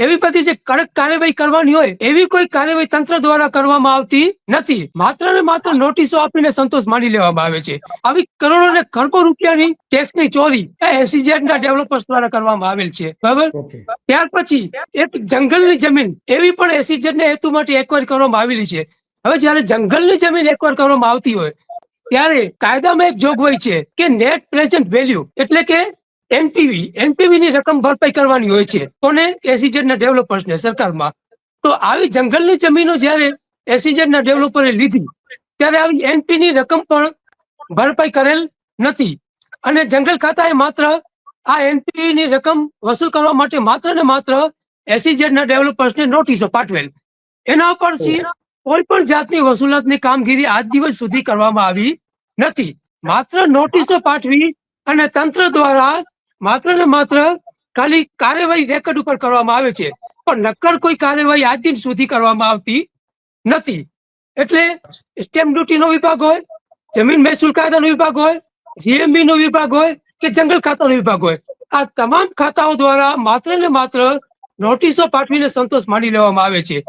એવી બધી જે કડક કાર્યવાહી કરવાની હોય એવી કોઈ કાર્યવાહી તંત્ર દ્વારા કરવામાં આવતી નથી. માત્ર ને માત્ર નોટિસો આપીને સંતોષ માની લેવામાં આવે છે. આવી કરોડો ને ખરબો રૂપિયાની ટેક્સની ચોરી SEZ ના ડેવલપર્સ દ્વારા કરવામાં આવેલ છે. બરાબર. ત્યાર પછી એક જંગલની જમીન એવી પણ SEZ ના હેતુ માટે એક્વાયર કરવામાં આવેલી છે. હવે જયારે જંગલની જમીન એક્વાયર કરવામાં આવતી હોય ત્યારે કાયદામાં એક જોગવાઈ છે કે નેટ પ્રેઝન્ટ વેલ્યુ એટલે કે NPV ની રકમ ભરપાઈ કરવાની હોય છે. કોને? SEZ ના ડેવલપર્સને, સરકારમાં. તો આવી જંગલની જમીનો જયારે SEZ ના ડેવલપરે લીધી ત્યારે આવી NP ની રકમ પણ ભરપાઈ કરેલ નથી. અને જંગલ ખાતાએ માત્ર આ NP ની રકમ વસૂલ કરવા માટે માત્ર ને માત્ર SEZ ના ડેવલપર્સને નોટિસો પાઠવેલ. એના પરથી કોઈ પણ જાતની વસૂલાતની કામગીરી આજ દિવસ સુધી કરવામાં આવી નથી. માત્ર નોટિસો પાઠવી અને તંત્ર દ્વારા માત્ર ને માત્ર ખાલી કાર્યવાહી રેકોર્ડ ઉપર કરવામાં આવે છે, પણ નક્કર કોઈ કાર્યવાહી આજ દિન સુધી કરવામાં આવતી નથી. એટલે સ્ટેમ્પ ડ્યુટી નો વિભાગ હોય, જમીન મહેસૂલ કાયદાનો વિભાગ હોય, GMB નો વિભાગ હોય કે જંગલ ખાતાનો વિભાગ હોય, આ તમામ ખાતાઓ દ્વારા માત્ર ને માત્ર નોટિસો પાઠવીને સંતોષ માની લેવામાં આવે છે.